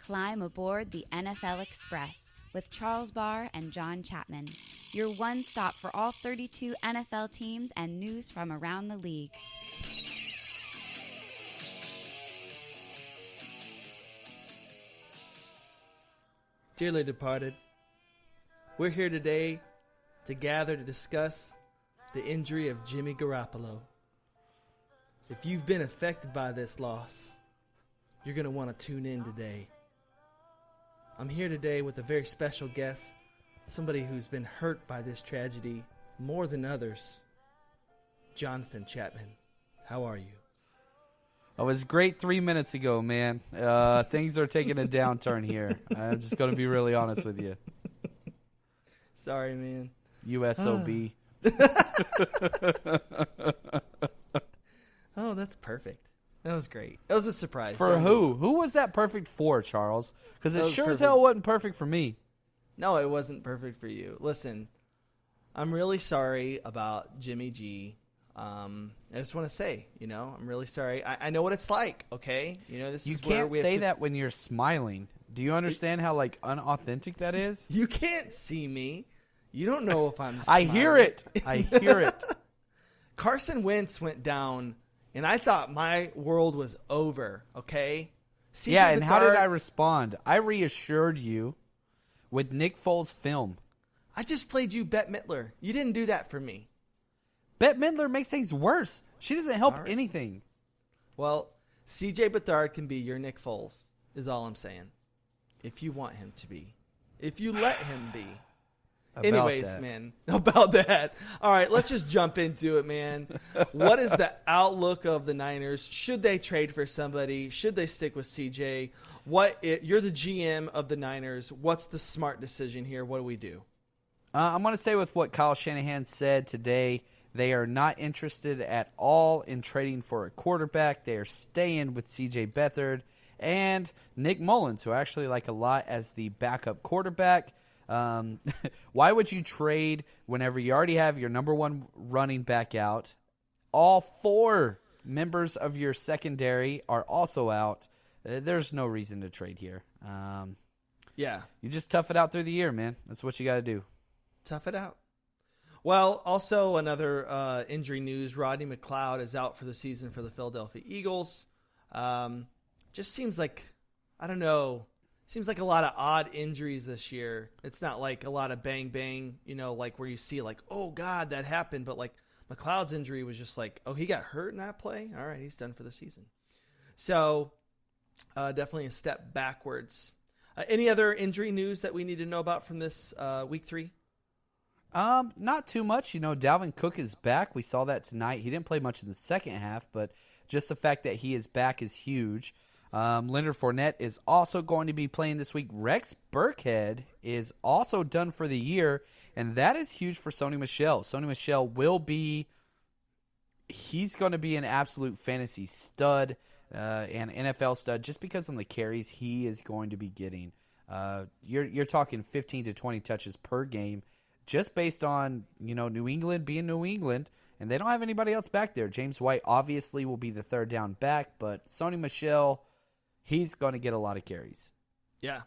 Climb aboard the NFL Express with Charles Barr and John Chapman, your one stop for all 32 NFL teams and news from around the league. Dearly departed, we're here today to gather to discuss the injury of Jimmy Garoppolo. If you've been affected by this loss, you're going to want to tune in today. I'm here today with a very special guest, somebody who's been hurt by this tragedy more than others. Jonathan Chapman, how are you? It was great 3 minutes ago, man. Things are taking a downturn here. I'm just going to be really honest with you. Sorry, man. USOB. Oh, that's perfect. That was great. That was a surprise. For who? Who was that perfect for, Charles? Because it sure as hell wasn't perfect for me. No, it wasn't perfect for you. Listen, I'm really sorry about Jimmy G. I just want to say, I'm really sorry. I know what it's like, okay? This you is where can't we say have to... that when you're smiling. Do you understand how, unauthentic that is? You can't see me. You don't know if I'm I smiling. hear it. I hear it. Carson Wentz went down, and I thought my world was over, okay? Yeah, and how did I respond? I reassured you with Nick Foles' film. I just played you Bette Midler. You didn't do that for me. Bette Midler makes things worse. She doesn't help anything. Well, C.J. Beathard can be your Nick Foles, is all I'm saying. If you want him to be. If you let him be. Man, about that. All right, let's just jump into it, man. What is the outlook of the Niners? Should they trade for somebody? Should they stick with CJ? You're the GM of the Niners. What's the smart decision here? What do we do? I'm going to stay with what Kyle Shanahan said today. They are not interested at all in trading for a quarterback. They are staying with CJ Beathard and Nick Mullins, who I actually like a lot as the backup quarterback. Why would you trade whenever you already have your number one running back out? All four members of your secondary are also out. There's no reason to trade here. Yeah. You just tough it out through the year, man. That's what you got to do. Tough it out. Well, also another injury news, Rodney McLeod is out for the season for the Philadelphia Eagles. Just seems like, I don't know, seems like a lot of odd injuries this year. It's not like a lot of bang, bang, like where you see like, oh, God, that happened. But like McLeod's injury was just like, oh, he got hurt in that play? All right, he's done for the season. So definitely a step backwards. Any other injury news that we need to know about from this week 3? Not too much. Dalvin Cook is back. We saw that tonight. He didn't play much in the second half, but just the fact that he is back is huge. Leonard Fournette is also going to be playing this week. Rex Burkhead is also done for the year, and that is huge for Sony Michel. Sony Michel he's going to be an absolute fantasy stud and NFL stud just because on the carries he is going to be getting. You're talking 15 to 20 touches per game just based on, New England being New England, and they don't have anybody else back there. James White obviously will be the third down back, but Sony Michel, he's going to get a lot of carries. Yeah.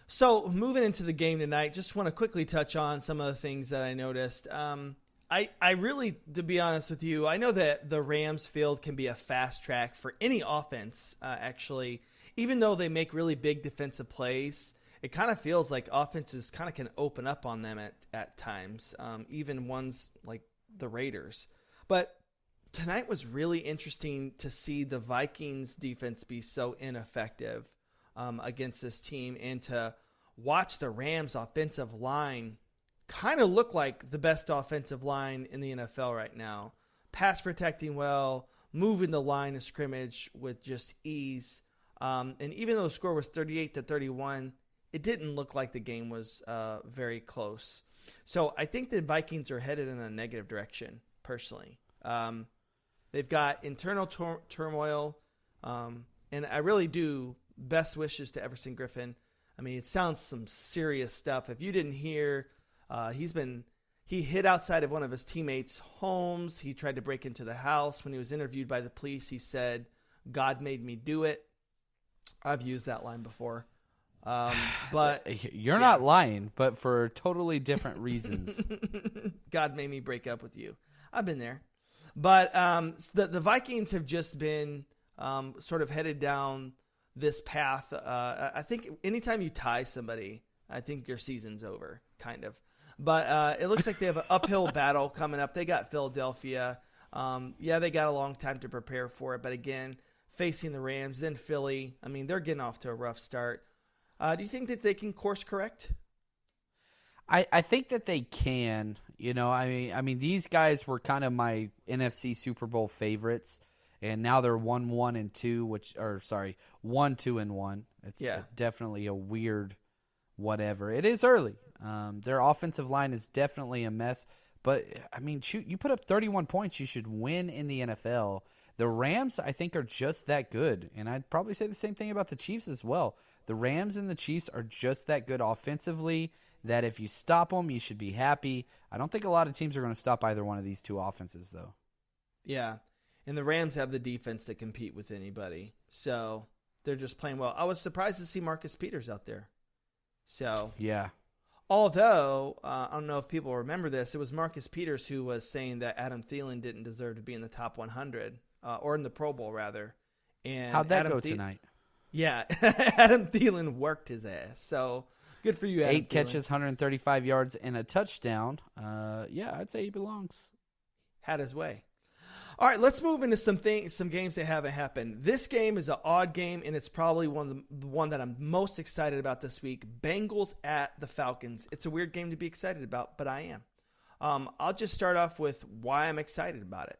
So moving into the game tonight, just want to quickly touch on some of the things that I noticed. I really, to be honest with you, I know that the Rams field can be a fast track for any offense, actually. Even though they make really big defensive plays, it kind of feels like offenses kind of can open up on them at times, even ones like the Raiders. But tonight was really interesting to see the Vikings defense be so ineffective against this team, and to watch the Rams offensive line kind of look like the best offensive line in the NFL right now. Pass protecting well, moving the line of scrimmage with just ease. And even though the score was 38-31, it didn't look like the game was very close. So I think the Vikings are headed in a negative direction, personally. They've got internal turmoil, and I really do best wishes to Everson Griffin. I mean, it sounds some serious stuff. If you didn't hear, he hid outside of one of his teammates' homes. He tried to break into the house. When he was interviewed by the police, he said, "God made me do it." I've used that line before. But you're not lying, but for totally different reasons. God made me break up with you. I've been there. But the Vikings have just been sort of headed down this path. I think anytime you tie somebody, I think your season's over, kind of. But it looks like they have an uphill battle coming up. They got Philadelphia. They got a long time to prepare for it. But again, facing the Rams, then Philly. I mean, they're getting off to a rough start. Do you think that they can course correct? I think that they can. I mean, these guys were kind of my NFC Super Bowl favorites, and now they're 1-1-2, 1-2-1. It's definitely a weird whatever. It is early. Their offensive line is definitely a mess. But, I mean, shoot, you put up 31 points, you should win in the NFL. The Rams, I think, are just that good. And I'd probably say the same thing about the Chiefs as well. The Rams and the Chiefs are just that good offensively that if you stop them, you should be happy. I don't think a lot of teams are going to stop either one of these two offenses, though. Yeah, and the Rams have the defense to compete with anybody. So they're just playing well. I was surprised to see Marcus Peters out there. So yeah. Although, I don't know if people remember this, it was Marcus Peters who was saying that Adam Thielen didn't deserve to be in the top 100, or in the Pro Bowl, rather. And how'd that go tonight? Yeah, Adam Thielen worked his ass. So good for you, Adam 8 catches, 135 yards, and a touchdown. I'd say he belongs. Had his way. All right, let's move into some games that haven't happened. This game is an odd game, and it's probably the one that I'm most excited about this week. Bengals at the Falcons. It's a weird game to be excited about, but I am. I'll just start off with why I'm excited about it.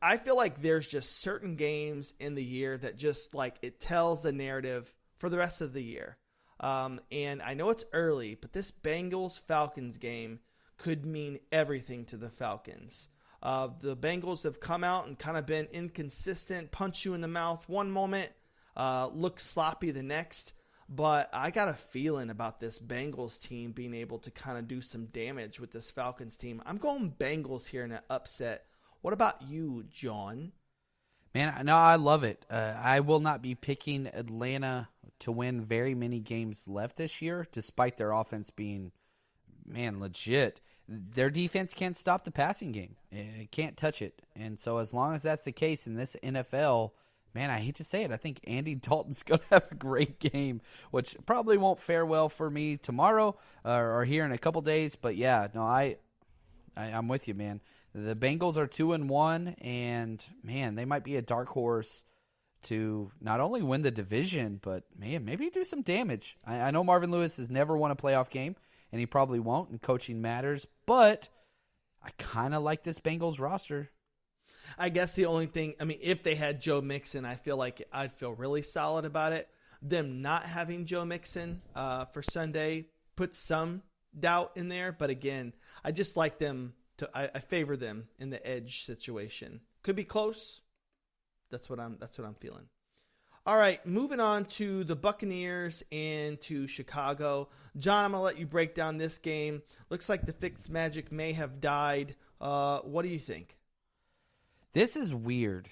I feel like there's just certain games in the year that just like it tells the narrative for the rest of the year. And I know it's early, but this Bengals-Falcons game could mean everything to the Falcons. The Bengals have come out and kind of been inconsistent, punch you in the mouth one moment, look sloppy the next. But I got a feeling about this Bengals team being able to kind of do some damage with this Falcons team. I'm going Bengals here in an upset. What about you, John? Man, no, I love it. I will not be picking Atlanta to win very many games left this year, despite their offense being, legit. Their defense can't stop the passing game. It can't touch it. And so as long as that's the case in this NFL, man, I hate to say it, I think Andy Dalton's going to have a great game, which probably won't fare well for me tomorrow or here in a couple days. But, yeah, no, I'm with you, man. The Bengals are 2-1, and, man, they might be a dark horse to not only win the division, but, man, maybe do some damage. I know Marvin Lewis has never won a playoff game, and he probably won't, and coaching matters, but I kind of like this Bengals roster. I guess the only thing, if they had Joe Mixon, I feel like I'd feel really solid about it. Them not having Joe Mixon for Sunday puts some doubt in there, but again, I just like them. I favor them in the edge situation. Could be close. That's what I'm feeling. All right, moving on to the Buccaneers and to Chicago. John, I'm going to let you break down this game. Looks like the Fitz magic may have died. What do you think? This is weird.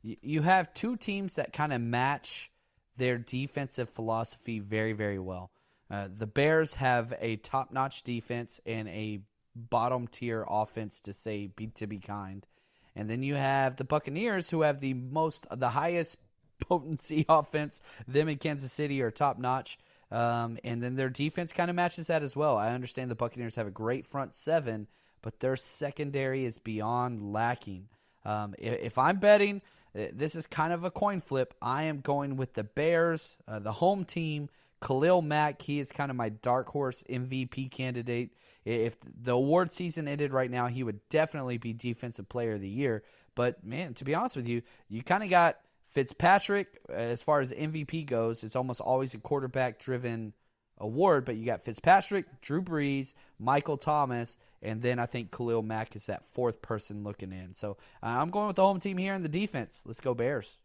You have two teams that kind of match their defensive philosophy very, very well. The Bears have a top-notch defense and a bottom-tier offense, to be kind. And then you have the Buccaneers, who have the highest potency offense. Them in Kansas City are top-notch. And then their defense kind of matches that as well. I understand the Buccaneers have a great front seven, but their secondary is beyond lacking. If I'm betting, this is kind of a coin flip. I am going with the Bears, the home team. Khalil Mack, he is kind of my dark horse MVP candidate. If the award season ended right now, he would definitely be Defensive Player of the Year. But, man, to be honest with you, you kind of got Fitzpatrick. As far as MVP goes, it's almost always a quarterback-driven award. But you got Fitzpatrick, Drew Brees, Michael Thomas, and then I think Khalil Mack is that fourth person looking in. So I'm going with the home team here in the defense. Let's go Bears.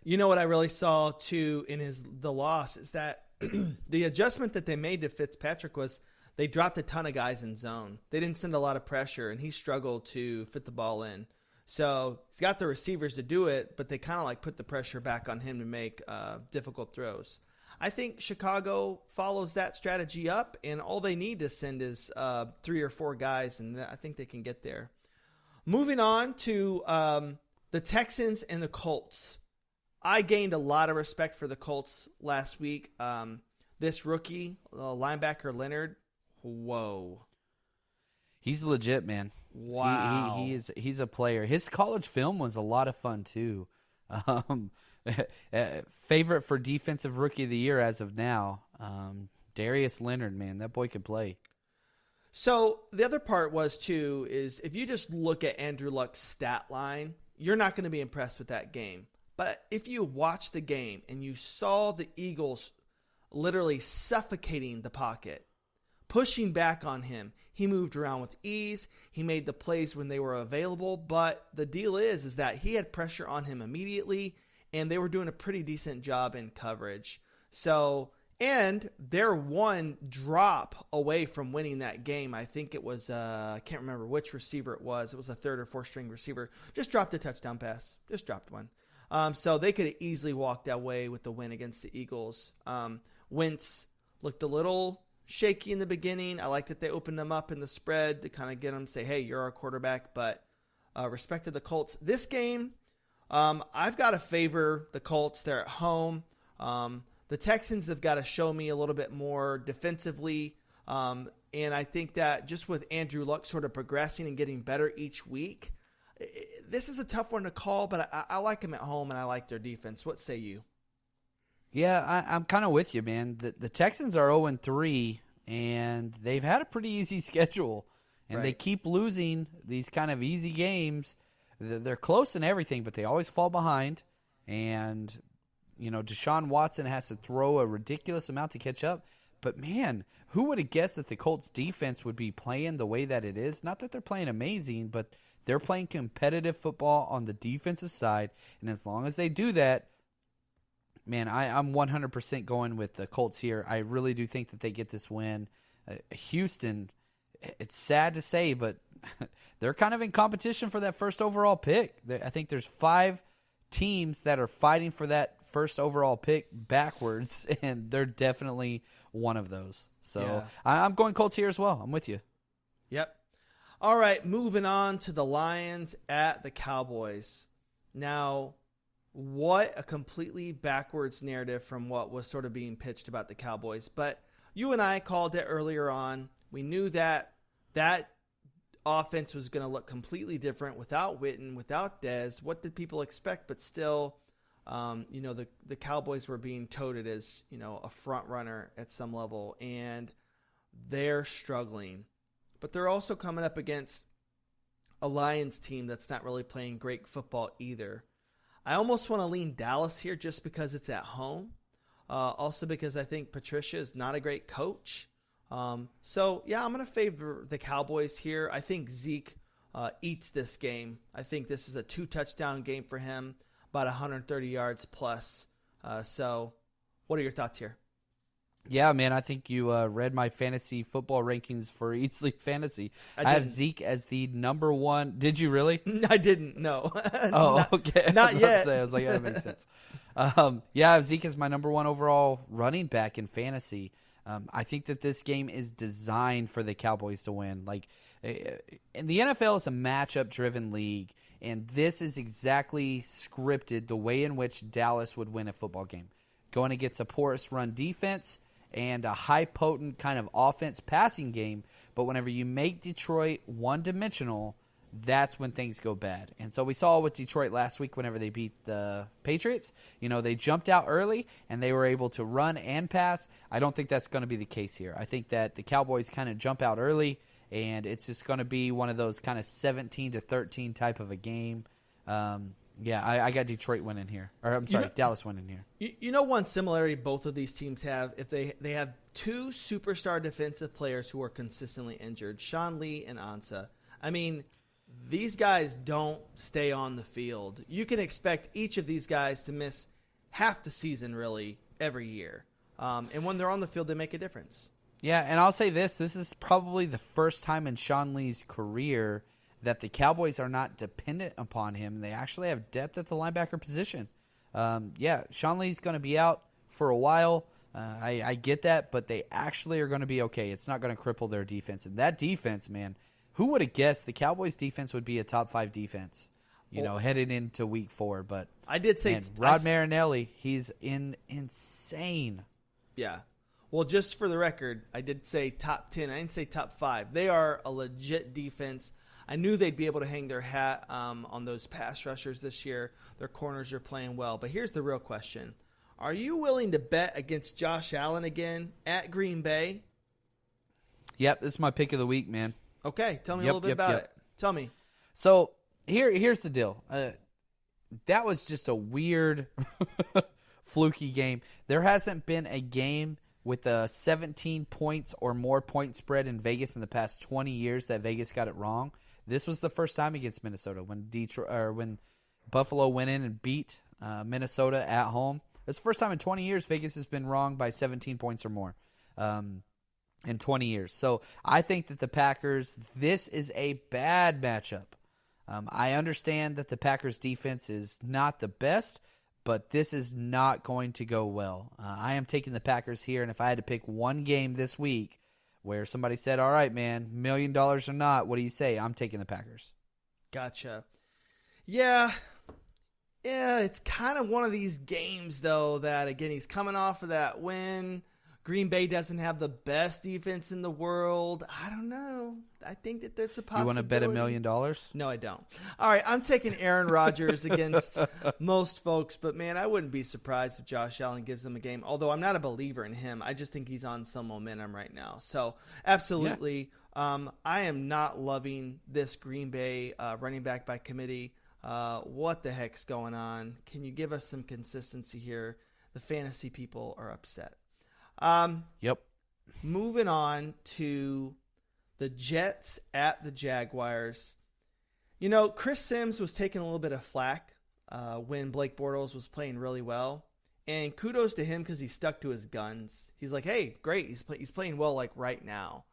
You know what I really saw, too, in the loss is that the adjustment that they made to Fitzpatrick was they dropped a ton of guys in zone. They didn't send a lot of pressure, and he struggled to fit the ball in. So he's got the receivers to do it, but they kind of like put the pressure back on him to make difficult throws. I think Chicago follows that strategy up, and all they need to send is 3 or 4 guys, and I think they can get there. Moving on to the Texans and the Colts. I gained a lot of respect for the Colts last week. This rookie, linebacker Leonard, whoa. He's legit, man. Wow. He's a player. His college film was a lot of fun, too. Favorite for defensive rookie of the year as of now. Darius Leonard, man, that boy can play. So the other part was, too, is if you just look at Andrew Luck's stat line, you're not going to be impressed with that game. But if you watch the game and you saw the Eagles literally suffocating the pocket, pushing back on him, he moved around with ease. He made the plays when they were available. But the deal is that he had pressure on him immediately, and they were doing a pretty decent job in coverage. So, and they're one drop away from winning that game. I think it was, I can't remember which receiver it was. It was a 3rd or 4th string receiver. Just dropped a touchdown pass. Just dropped one. So they could have easily walked away with the win against the Eagles. Wentz looked a little shaky in the beginning. I like that they opened them up in the spread to kind of get them to say, hey, you're our quarterback, but respect to the Colts. This game, I've got to favor the Colts. They're at home. The Texans have got to show me a little bit more defensively. And I think that just with Andrew Luck sort of progressing and getting better each week, this is a tough one to call, but I like them at home and I like their defense. What say you? Yeah, I'm kind of with you, man. The Texans are 0-3, and they've had a pretty easy schedule. And They keep losing these kind of easy games. They're close in everything, but they always fall behind. And, Deshaun Watson has to throw a ridiculous amount to catch up. But, man, who would have guessed that the Colts defense would be playing the way that it is? Not that they're playing amazing, but they're playing competitive football on the defensive side. And as long as they do that, man, I'm 100% going with the Colts here. I really do think that they get this win. Houston, it's sad to say, but they're kind of in competition for that first overall pick. I think there's 5 teams that are fighting for that first overall pick backwards, and they're definitely one of those. So yeah. I'm going Colts here as well. I'm with you. Yep. All right, moving on to the Lions at the Cowboys. Now, what a completely backwards narrative from what was sort of being pitched about the Cowboys. But you and I called it earlier on. We knew that that offense was going to look completely different without Witten, without Dez. What did people expect? But still, the Cowboys were being touted as, a front runner at some level, and they're struggling. But they're also coming up against a Lions team that's not really playing great football either. I almost want to lean Dallas here just because it's at home. Also because I think Patricia is not a great coach. So, yeah, I'm going to favor the Cowboys here. I think Zeke eats this game. I think this is a 2-touchdown game for him, about 130 yards plus. So what are your thoughts here? Yeah, man, I think you read my fantasy football rankings for Eat Sleep Fantasy. I have Zeke as the number 1. Did you really? I didn't, no. Oh, okay. Not yet. I was like, that makes sense. Yeah, I have Zeke as my number 1 overall running back in fantasy. I think that this game is designed for the Cowboys to win. And the NFL is a matchup-driven league, and this is exactly scripted the way in which Dallas would win a football game. Going against a porous run defense and a high potent kind of offense passing game. But whenever you make Detroit one-dimensional, that's when things go bad. And so we saw with Detroit last week whenever they beat the Patriots. They jumped out early and they were able to run and pass. I don't think that's going to be the case here. I think that the Cowboys kind of jump out early and it's just going to be one of those kind of 17-13 type of a game. Yeah, I got Detroit winning here. Or I'm sorry, Dallas winning here. One similarity both of these teams have, if they have 2 superstar defensive players who are consistently injured, Sean Lee and Ansah. I mean, these guys don't stay on the field. You can expect each of these guys to miss half the season, really, every year. And when they're on the field, they make a difference. Yeah, and I'll say this is probably the first time in Sean Lee's career that the Cowboys are not dependent upon him. They actually have depth at the linebacker position. Sean Lee's going to be out for a while. I get that, but they actually are going to be okay. It's not going to cripple their defense. And that defense, man, who would have guessed the Cowboys' defense would be a top 5 defense, headed into Week 4? But I did say Rod Marinelli, he's insane. Yeah. Well, just for the record, I did say top 10. I didn't say top 5. They are a legit defense. I knew they'd be able to hang their hat on those pass rushers this year. Their corners are playing well. But here's the real question. Are you willing to bet against Josh Allen again at Green Bay? Yep, this is my pick of the week, man. Okay, tell me a little bit about it. Tell me. So here's the deal. That was just a weird, fluky game. There hasn't been a game with a 17 points or more point spread in Vegas in the past 20 years that Vegas got it wrong. This was the first time against Minnesota when Buffalo went in and beat Minnesota at home. It's the first time in 20 years Vegas has been wrong by 17 points or more in 20 years. So I think that the Packers, this is a bad matchup. I understand that the Packers defense is not the best, but this is not going to go well. I am taking the Packers here, and if I had to pick one game this week where somebody said, all right, man, $1 million or not, what do you say? I'm taking the Packers. Gotcha. Yeah, it's kind of one of these games, though, that, again, he's coming off of that win. Green Bay doesn't have the best defense in the world. I don't know. I think that there's a possibility. You want to bet $1 million? No, I don't. All right, I'm taking Aaron Rodgers against most folks, but, man, I wouldn't be surprised if Josh Allen gives them a game, although I'm not a believer in him. I just think he's on some momentum right now. So, absolutely, I am not loving this Green Bay running back by committee. What the heck's going on? Can you give us some consistency here? The fantasy people are upset. Yep. Moving on to the Jets at the Jaguars. Chris Sims was taking a little bit of flack when Blake Bortles was playing really well. And kudos to him because he stuck to his guns. He's like, hey, great. He's playing well like right now.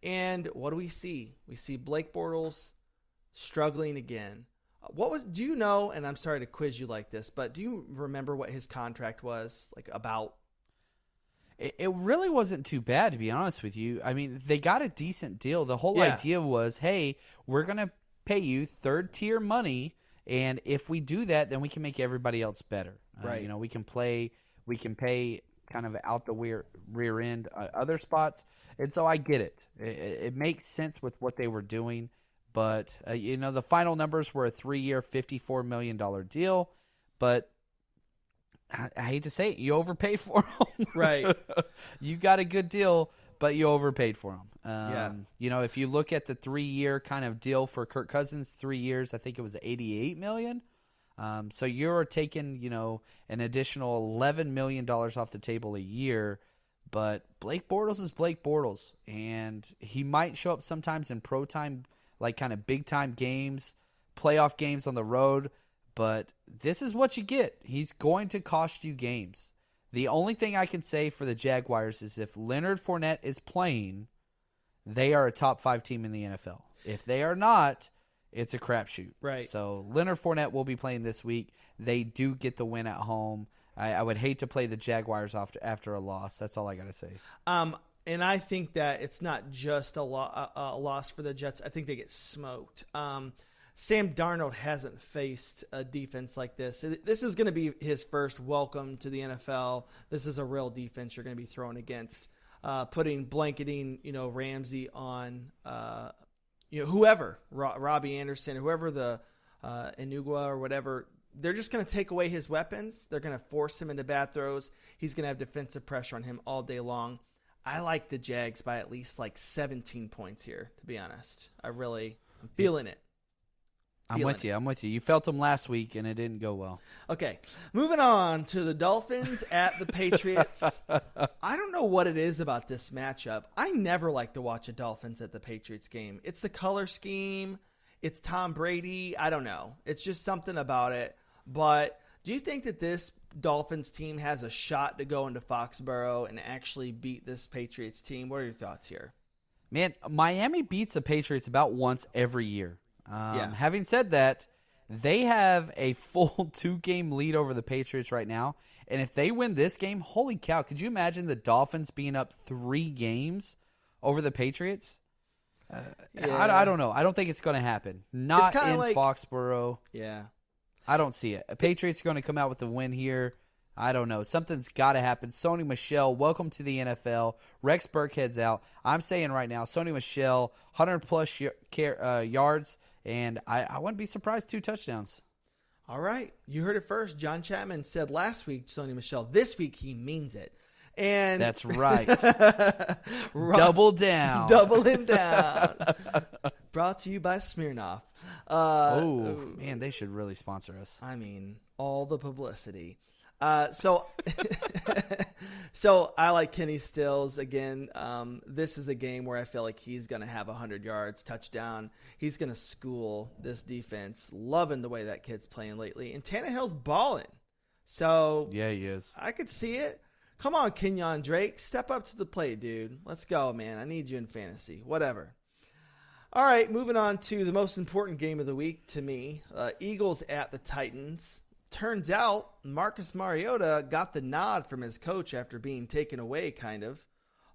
And what do we see? We see Blake Bortles struggling again. Do you know, and I'm sorry to quiz you like this, but do you remember what his contract was like about? It really wasn't too bad, to be honest with you. I mean, they got a decent deal. The whole idea was, hey, we're going to pay you third-tier money, and if we do that, then we can make everybody else better. Right. We can pay kind of out the rear end other spots, and so I get it. It makes sense with what they were doing, but, the final numbers were a 3-year, $54 million deal, but I hate to say it, you overpaid for them. Right. You got a good deal, but you overpaid for them. If you look at the 3-year kind of deal for Kirk Cousins, 3 years, I think it was $88 million. So you're taking, an additional $11 million off the table a year. But Blake Bortles is Blake Bortles, and he might show up sometimes in pro time, like kind of big time games, playoff games on the road. But this is what you get. He's going to cost you games. The only thing I can say for the Jaguars is if Leonard Fournette is playing, they are a top 5 team in the NFL. If they are not, it's a crapshoot. Right. So Leonard Fournette will be playing this week. They do get the win at home. I would hate to play the Jaguars after a loss. That's all I got to say. And I think that it's not just a loss for the Jets. I think they get smoked. Sam Darnold hasn't faced a defense like this. This is going to be his first welcome to the NFL. This is a real defense you're going to be thrown against. Blanketing, Ramsey on, whoever, Robbie Anderson, whoever the Enugua or whatever. They're just going to take away his weapons. They're going to force him into bad throws. He's going to have defensive pressure on him all day long. I like the Jags by at least like 17 points here, to be honest. I'm feeling it. I'm with you. You felt them last week, and it didn't go well. Okay, moving on to the Dolphins at the Patriots. I don't know what it is about this matchup. I never like to watch a Dolphins at the Patriots game. It's the color scheme. It's Tom Brady. I don't know. It's just something about it. But do you think that this Dolphins team has a shot to go into Foxborough and actually beat this Patriots team? What are your thoughts here? Man, Miami beats the Patriots about once every year. Having said that, they have a full 2-game lead over the Patriots right now. And if they win this game, holy cow, could you imagine the Dolphins being up 3 games over the Patriots? I don't know. I don't think it's going to happen. Not in Foxborough. Yeah. I don't see it. Patriots are going to come out with the win here. I don't know. Something's got to happen. Sony Michel, welcome to the NFL. Rex Burkhead's out. I'm saying right now, Sony Michel, 100-plus yards, and I wouldn't be surprised 2 touchdowns. All right. You heard it first. John Chapman said last week, Sony Michel. This week, he means it. And that's right. Double down. Doubling down. Brought to you by Smirnoff. Man, they should really sponsor us. I mean, all the publicity. So I like Kenny Stills again. This is a game where I feel like he's going to have 100 yards, touchdown. He's going to school this defense. Loving the way that kid's playing lately. And Tannehill's balling. So yeah, he is. I could see it. Come on, Kenyon Drake. Step up to the plate, dude. Let's go, man. I need you in fantasy. Whatever. All right, moving on to the most important game of the week to me. Eagles at the Titans. Turns out Marcus Mariota got the nod from his coach after being taken away, kind of.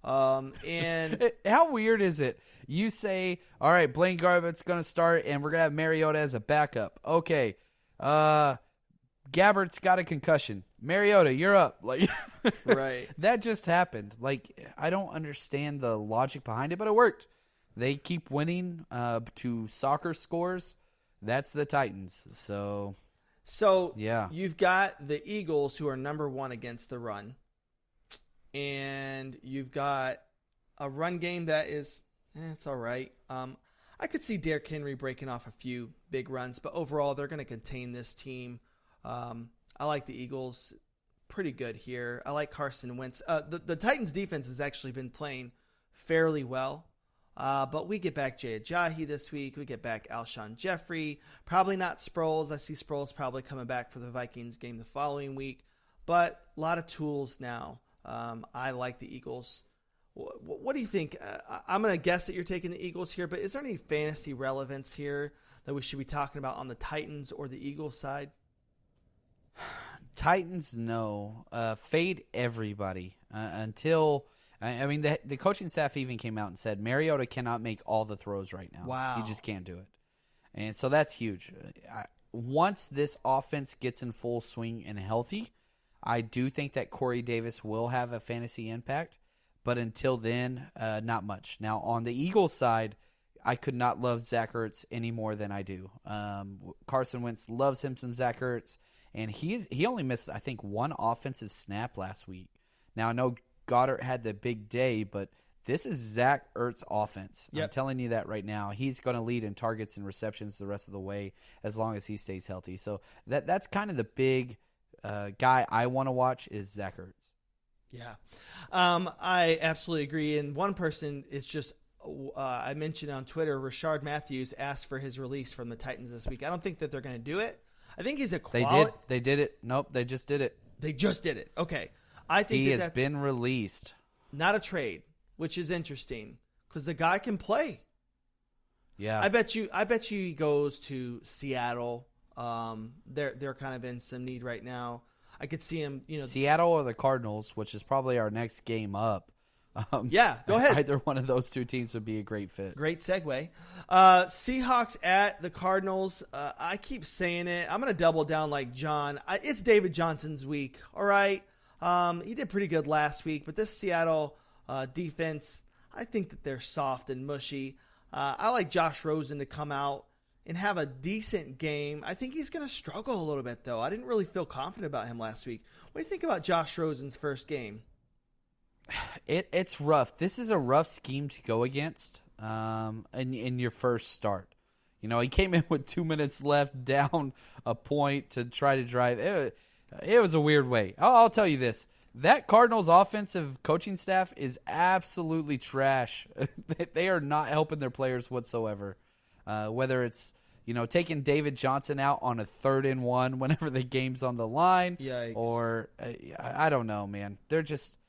And how weird is it? You say, all right, Blaine Gabbert's going to start, and we're going to have Mariota as a backup. Okay. Gabbert's got a concussion. Mariota, you're up. Like, right. That just happened. Like, I don't understand the logic behind it, but it worked. They keep winning to soccer scores. That's the Titans. So yeah, you've got the Eagles, who are number 1 against the run, and you've got a run game that is it's all right. I could see Derrick Henry breaking off a few big runs, but overall they're going to contain this team. I like the Eagles pretty good here. I like Carson Wentz. The Titans defense has actually been playing fairly well. But we get back Jay Ajayi this week. We get back Alshon Jeffrey. Probably not Sproles. I see Sproles probably coming back for the Vikings game the following week. But a lot of tools now. I like the Eagles. What do you think? I'm going to guess that you're taking the Eagles here, but is there any fantasy relevance here that we should be talking about on the Titans or the Eagles side? Titans, no. Fade everybody until... I mean, the coaching staff even came out and said Mariota cannot make all the throws right now. Wow. He just can't do it. And so that's huge. Once this offense gets in full swing and healthy, I do think that Corey Davis will have a fantasy impact. But until then, not much. Now, on the Eagles side, I could not love Zach Ertz any more than I do. Carson Wentz loves him some Zach Ertz. And he only missed, I think, 1 offensive snap last week. Now, I know Goddard had the big day, but this is Zach Ertz's offense. Yep. I'm telling you that right now. He's going to lead in targets and receptions the rest of the way as long as he stays healthy. So that's kind of the big guy I want to watch is Zach Ertz. Yeah, I absolutely agree. And one person is just I mentioned on Twitter, Rashard Matthews asked for his release from the Titans this week. I don't think that they're going to do it. I think he's a quality. They did it. Nope, they just did it. They just did it. Okay. I think he has been released. Not a trade, which is interesting because the guy can play. Yeah. I bet you he goes to Seattle. They're kind of in some need right now. I could see him, Seattle or the Cardinals, which is probably our next game up. Yeah, go ahead. Either one of those 2 teams would be a great fit. Great segue. Seahawks at the Cardinals. I keep saying it. I'm going to double down like John. It's David Johnson's week. All right. He did pretty good last week, but this Seattle defense, I think that they're soft and mushy. I like Josh Rosen to come out and have a decent game. I think he's going to struggle a little bit, though. I didn't really feel confident about him last week. What do you think about Josh Rosen's first game? It's rough. This is a rough scheme to go against in your first start. He came in with 2 minutes left, down a point to try to drive. It was a weird way. I'll tell you this. That Cardinals offensive coaching staff is absolutely trash. They are not helping their players whatsoever. Whether it's, taking David Johnson out on a 3rd and 1 whenever the game's on the line. Yikes. Or, I don't know, man. They're just –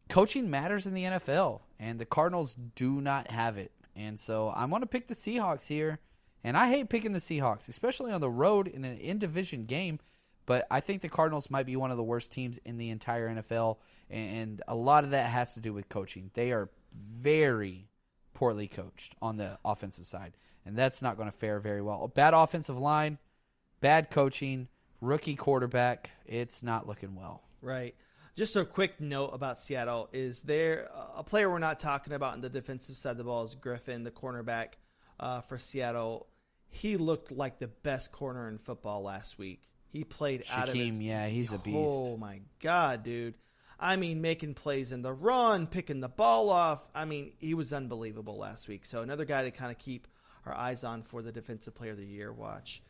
coaching matters in the NFL, and the Cardinals do not have it. And so I'm going to pick the Seahawks here. And I hate picking the Seahawks, especially on the road in an in-division game. But I think the Cardinals might be one of the worst teams in the entire NFL, and a lot of that has to do with coaching. They are very poorly coached on the offensive side, and that's not going to fare very well. A bad offensive line, bad coaching, rookie quarterback, it's not looking well. Right. Just a quick note about Seattle is there a player we're not talking about on the defensive side of the ball is Griffin, the cornerback for Seattle. He looked like the best corner in football last week. He played out of his... yeah, he's a beast. Oh, my God, dude. I mean, making plays in the run, picking the ball off. I mean, he was unbelievable last week. So another guy to kind of keep our eyes on for the Defensive Player of the Year watch.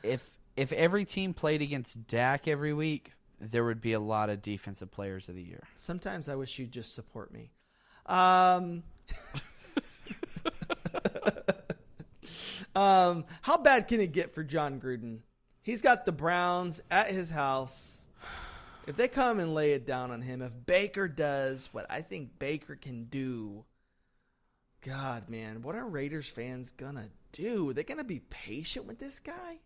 If every team played against Dak every week, there would be a lot of Defensive Players of the Year. Sometimes I wish you'd just support me. How bad can it get for John Gruden? He's got the Browns at his house. If they come and lay it down on him, if Baker does what I think Baker can do, God, man, what are Raiders fans going to do? Are they going to be patient with this guy?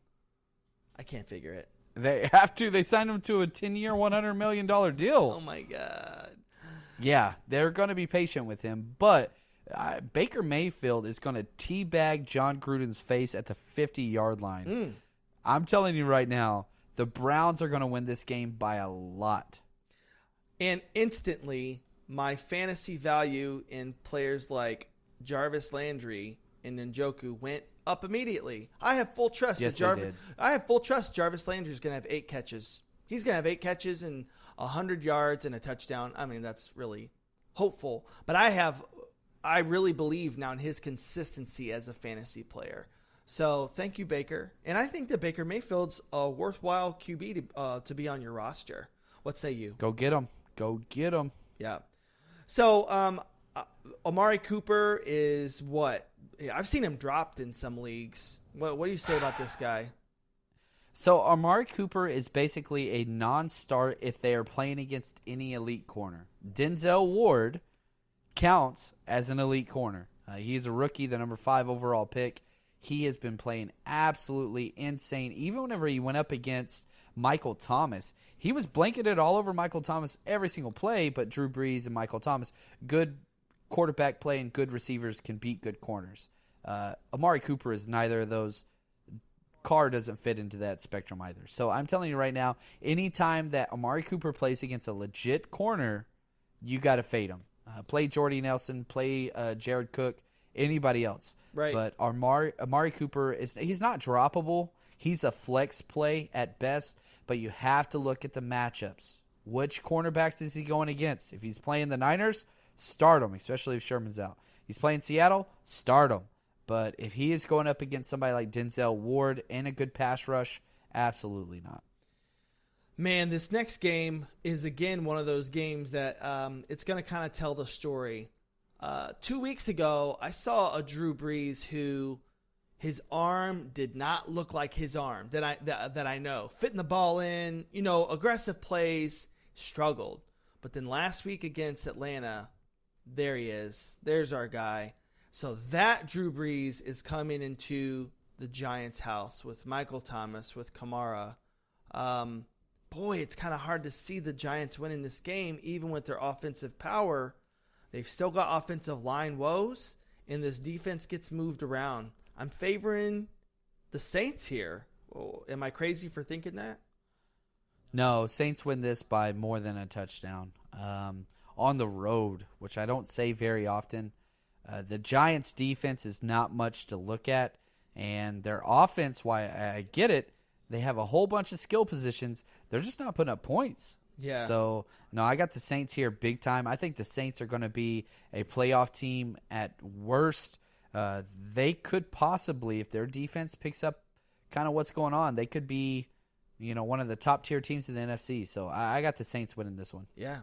I can't figure it. They have to. They signed him to a 10-year, $100 million deal. Oh, my God. Yeah, they're going to be patient with him, but Baker Mayfield is going to teabag John Gruden's face at the 50-yard line. I'm telling you right now, the Browns are going to win this game by a lot. And instantly, my fantasy value in players like Jarvis Landry and Njoku went up immediately. I have full trust yes, that Jarvis Landry is going to have 8 catches. He's going to have 8 catches and 100 yards and a touchdown. I mean, that's really hopeful. But I really believe now in his consistency as a fantasy player. So thank you, Baker. And I think that Baker Mayfield's a worthwhile QB to be on your roster. What say you? Go get him. Go get him. Yeah. So Amari Cooper is what? I've seen him dropped in some leagues. What do you say about this guy? So Amari Cooper is basically a non-start if they are playing against any elite corner. Denzel Ward counts as an elite corner. He's a rookie, the number 5 overall pick. He has been playing absolutely insane. Even whenever he went up against Michael Thomas, he was blanketed all over Michael Thomas every single play, but Drew Brees and Michael Thomas, good quarterback play and good receivers can beat good corners. Amari Cooper is neither of those. Carr doesn't fit into that spectrum either. So I'm telling you right now, anytime that Amari Cooper plays against a legit corner, you got to fade him. Play Jordy Nelson, play Jared Cook, anybody else. Right. But Amari Cooper, he's not droppable. He's a flex play at best, but you have to look at the matchups. Which cornerbacks is he going against? If he's playing the Niners, start him, especially if Sherman's out. He's playing Seattle, start him. But if he is going up against somebody like Denzel Ward and a good pass rush, absolutely not. Man, this next game is, again, one of those games that it's going to kind of tell the story. 2 weeks ago, I saw a Drew Brees who his arm did not look like his arm that I know. Fitting the ball in, aggressive plays, struggled. But then last week against Atlanta, there he is. There's our guy. So that Drew Brees is coming into the Giants' house with Michael Thomas, with Kamara. Boy, it's kind of hard to see the Giants winning this game, even with their offensive power. They've still got offensive line woes, and this defense gets moved around. I'm favoring the Saints here. Oh, am I crazy for thinking that? No, Saints win this by more than a touchdown. On the road, which I don't say very often. The Giants' defense is not much to look at, and their offense, why I get it, they have a whole bunch of skill positions. They're just not putting up points. Yeah. So, no, I got the Saints here big time. I think the Saints are going to be a playoff team at worst. They could possibly, if their defense picks up kind of what's going on, they could be, one of the top-tier teams in the NFC. So, I got the Saints winning this one. Yeah.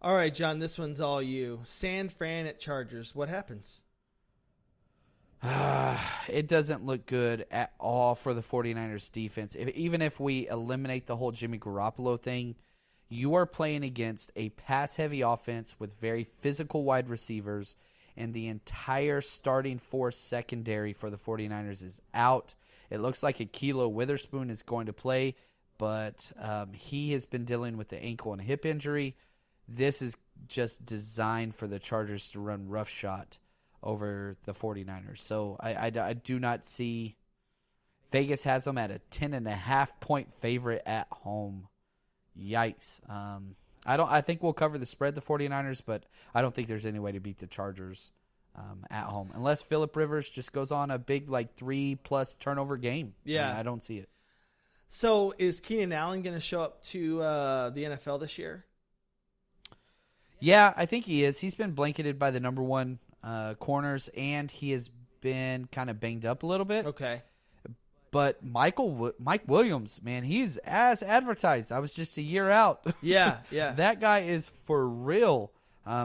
All right, John, this one's all you. San Fran at Chargers. What happens? It doesn't look good at all for the 49ers defense. Even if we eliminate the whole Jimmy Garoppolo thing, you are playing against a pass-heavy offense with very physical wide receivers, and the entire starting force secondary for the 49ers is out. It looks like Akilo Witherspoon is going to play, but he has been dealing with the ankle and hip injury. This is just designed for the Chargers to run roughshod over the 49ers. So I do not see – Vegas has them at a 10.5-point favorite at home. Yikes. I think we'll cover the spread, the 49ers, but I don't think there's any way to beat the Chargers at home. Unless Phillip Rivers just goes on a big 3+ turnover game. Yeah. I don't see it. So is Keenan Allen going to show up to the NFL this year? Yeah, I think he is. He's been blanketed by the number one corners, and he has been kind of banged up a little bit. Okay. But Mike Williams, man, he's as advertised. I was just a year out. Yeah. That guy is for real.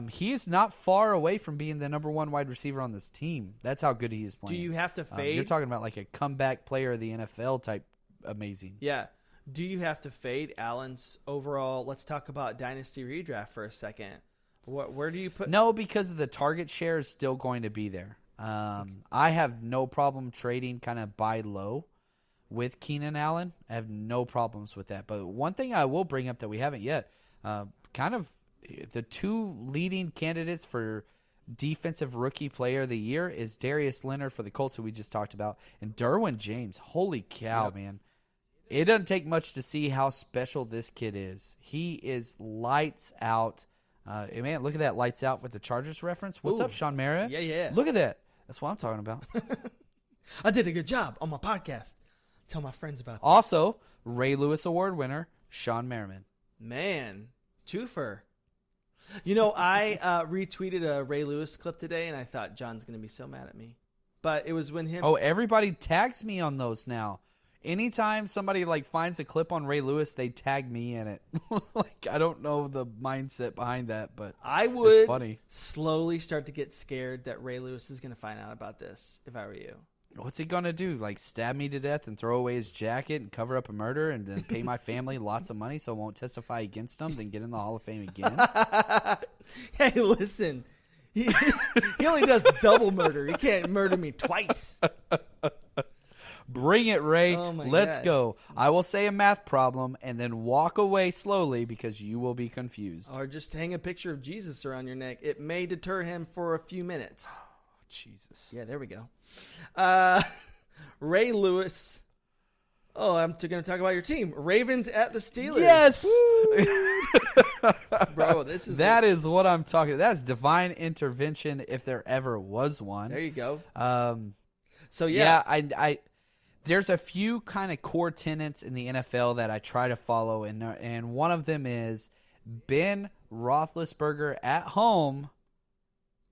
He is not far away from being the number one wide receiver on this team. That's how good he is playing. Do you have to fade? You're talking about like a comeback player of the NFL type amazing. Yeah. Do you have to fade Allen's overall? Let's talk about Dynasty Redraft for a second. Where do you put? No, because the target share is still going to be there. I have no problem trading kind of buy low with Keenan Allen. I have no problems with that. But one thing I will bring up that we haven't yet, kind of the two leading candidates for defensive rookie player of the year is Darius Leonard for the Colts, who we just talked about, and Derwin James. Holy cow, man. It doesn't take much to see how special this kid is. He is lights out. Man, look at that lights out with the Chargers reference. What's up, Sean Merritt? Yeah. Look at that. That's what I'm talking about. I did a good job on my podcast. Tell my friends about that. Also, Ray Lewis Award winner, Sean Merriman. Man, twofer. I retweeted a Ray Lewis clip today, and I thought John's going to be so mad at me. But it was when him. Oh, everybody tags me on those now. Anytime somebody finds a clip on Ray Lewis, they tag me in it. I don't know the mindset behind that, but I would it's funny. Slowly start to get scared that Ray Lewis is going to find out about this if I were you. What's he going to do? Stab me to death and throw away his jacket and cover up a murder and then pay my family lots of money so I won't testify against him, then get in the Hall of Fame again? Hey, listen. He only does double murder. He can't murder me twice. Bring it, Ray. Oh my Let's God. go. I will say a math problem and then walk away slowly because you will be confused. Or just hang a picture of Jesus around your neck. It may deter him for a few minutes. Oh, Jesus. Yeah, there we go. Ray Lewis. Oh, I'm going to talk about your team. Ravens at the Steelers. Yes. Bro, that is what I'm talking about. That's divine intervention if there ever was one. There you go. So, yeah, I there's a few kind of core tenets in the NFL that I try to follow, and one of them is Ben Roethlisberger at home.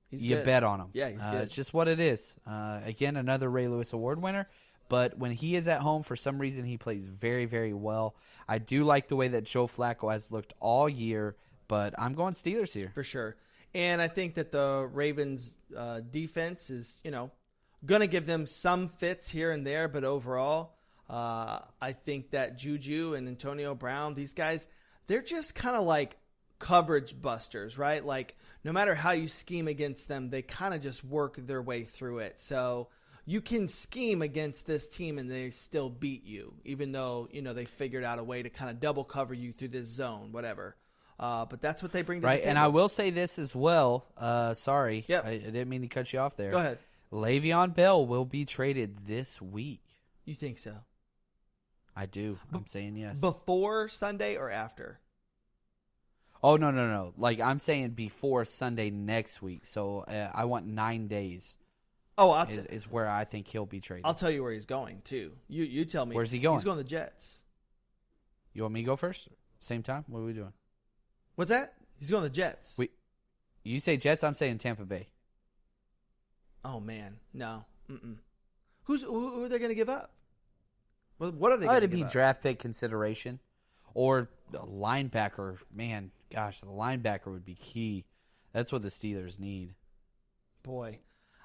You bet on him. Yeah, he's good. It's just what it is. Again, another Ray Lewis Award winner. But when he is at home, for some reason, he plays very, very well. I do like the way that Joe Flacco has looked all year, but I'm going Steelers here. For sure. And I think that the Ravens' defense is, going to give them some fits here and there, but overall, I think that Juju and Antonio Brown, these guys, they're just kind of like coverage busters, right? No matter how you scheme against them, they kind of just work their way through it. So you can scheme against this team and they still beat you, even though, they figured out a way to kind of double cover you through this zone, whatever. But that's what they bring to the table. And I will say this as well. Sorry. Yep. I didn't mean to cut you off there. Go ahead. Le'Veon Bell will be traded this week. You think so? I do. I'm saying yes. Before Sunday or after? Oh, no. I'm saying before Sunday next week. So I want 9 days. Oh, is where I think he'll be traded. I'll tell you where he's going, too. You tell me. Where's he going? He's going to the Jets. You want me to go first? Same time? What are we doing? What's that? He's going to the Jets. You say Jets, I'm saying Tampa Bay. Oh, man. No. Mm-mm. Who are they going to give up? What are they going to give up? It'd be draft pick consideration. Or a linebacker. Man, gosh, the linebacker would be key. That's what the Steelers need. Boy,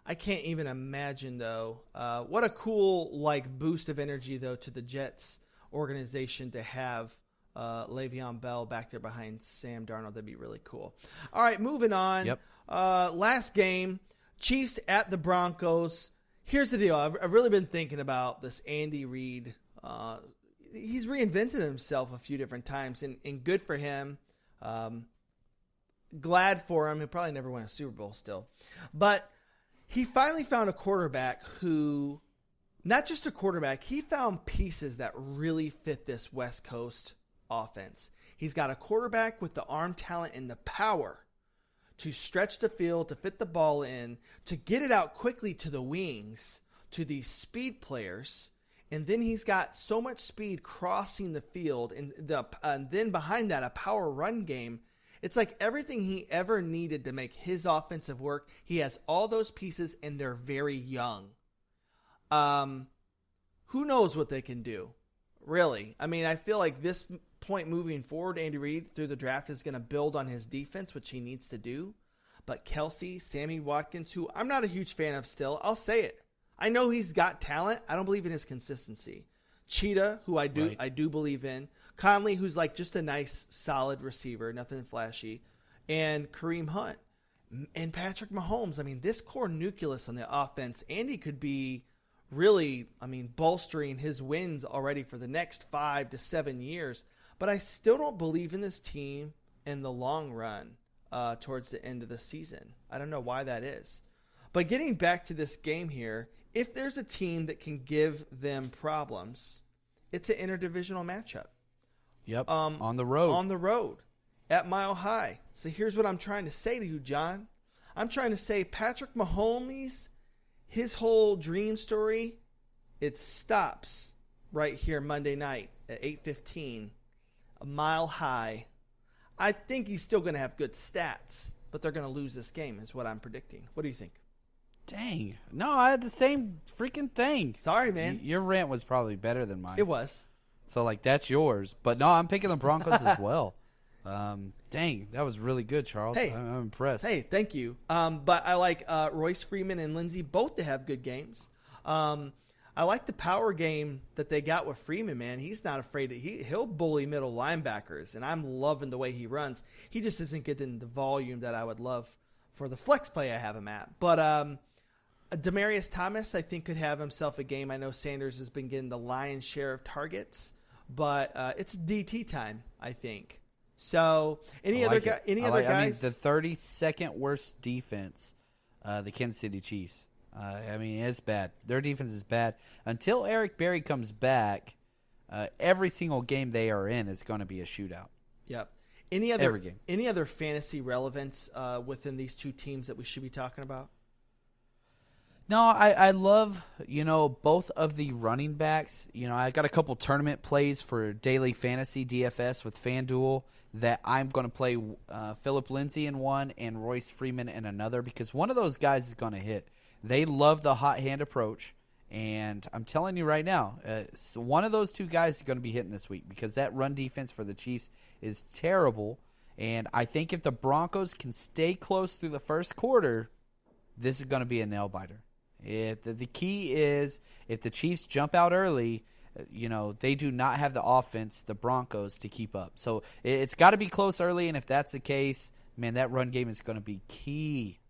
I can't even imagine, though. What a cool boost of energy, though, to the Jets organization to have Le'Veon Bell back there behind Sam Darnold. That'd be really cool. All right, moving on. Yep. Last game. Chiefs at the Broncos. Here's the deal. I've really been thinking about this Andy Reid. He's reinvented himself a few different times, and good for him. Glad for him. He'll probably never win a Super Bowl still. But he finally found a quarterback who, not just a quarterback, he found pieces that really fit this West Coast offense. He's got a quarterback with the arm talent and the power to stretch the field, to fit the ball in, to get it out quickly to the wings, to these speed players. And then he's got so much speed crossing the field, and then behind that, a power run game. It's like everything he ever needed to make his offensive work. He has all those pieces, and they're very young. Who knows what they can do, really? I mean, I feel like this point moving forward, Andy Reid through the draft is going to build on his defense, which he needs to do. But Kelsey, Sammy Watkins, who I'm not a huge fan of still, I'll say it. I know he's got talent. I don't believe in his consistency. Cheetah, who I do believe in. Conley, who's like just a nice, solid receiver, nothing flashy. And Kareem Hunt. And Patrick Mahomes. I mean, this core nucleus on the offense, Andy could be really, bolstering his wins already for the next 5 to 7 years. But I still don't believe in this team in the long run towards the end of the season. I don't know why that is. But getting back to this game here, if there's a team that can give them problems, it's an interdivisional matchup. Yep, on the road. On the road, at Mile High. So here's what I'm trying to say to you, John. I'm trying to say Patrick Mahomes, his whole dream story, it stops right here Monday night at 8:15, a Mile High. I think he's still going to have good stats, but they're going to lose this game is what I'm predicting. What do you think? Dang. No, I had the same freaking thing. Sorry, man. Your rant was probably better than mine. It was. So, that's yours. But, no, I'm picking the Broncos as well. Dang, that was really good, Charles. Hey, I'm impressed. Hey, thank you. But I like Royce Freeman and Lindsey both to have good games. I like the power game that they got with Freeman, man. He's not afraid. He'll bully middle linebackers, and I'm loving the way he runs. He just isn't getting the volume that I would love for the flex play I have him at. But Demaryius Thomas, I think, could have himself a game. I know Sanders has been getting the lion's share of targets, but it's DT time, I think. So, any other guys? The 32nd worst defense, the Kansas City Chiefs. It's bad. Their defense is bad. Until Eric Berry comes back, every single game they are in is going to be a shootout. Yep. Every game. Any other fantasy relevance within these two teams that we should be talking about? No, I love, both of the running backs. I got a couple tournament plays for daily fantasy DFS with FanDuel that I'm going to play Phillip Lindsay in one and Royce Freeman in another because one of those guys is going to hit. They love the hot hand approach, and I'm telling you right now, one of those two guys is going to be hitting this week because that run defense for the Chiefs is terrible, and I think if the Broncos can stay close through the first quarter, this is going to be a nail-biter. The key is if the Chiefs jump out early, they do not have the offense, the Broncos, to keep up. So it's got to be close early, and if that's the case, man, that run game is going to be key.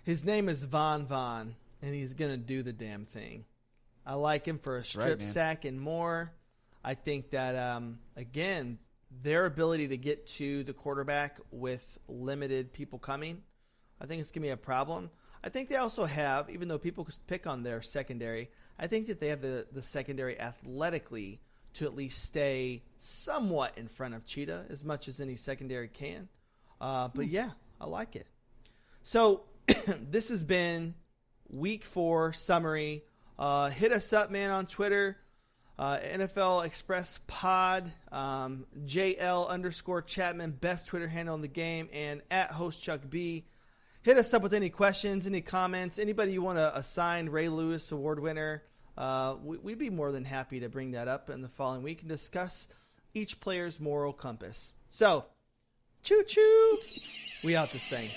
His name is Von, and he's going to do the damn thing. I like him for a strip sack and more. I think that, again, their ability to get to the quarterback with limited people coming, I think it's going to be a problem. I think they also have, even though people pick on their secondary, I think that they have the secondary athletically to at least stay somewhat in front of Cheetah as much as any secondary can. But, yeah, I like it. So, this has been Week 4 summary. Hit us up, man, on Twitter, NFL Express Pod, JL_Chapman, best Twitter handle in the game, and at host Chuck B. Hit us up with any questions, any comments, anybody you want to assign Ray Lewis Award winner. We'd be more than happy to bring that up in the following week and discuss each player's moral compass. So, choo-choo, we out this thing.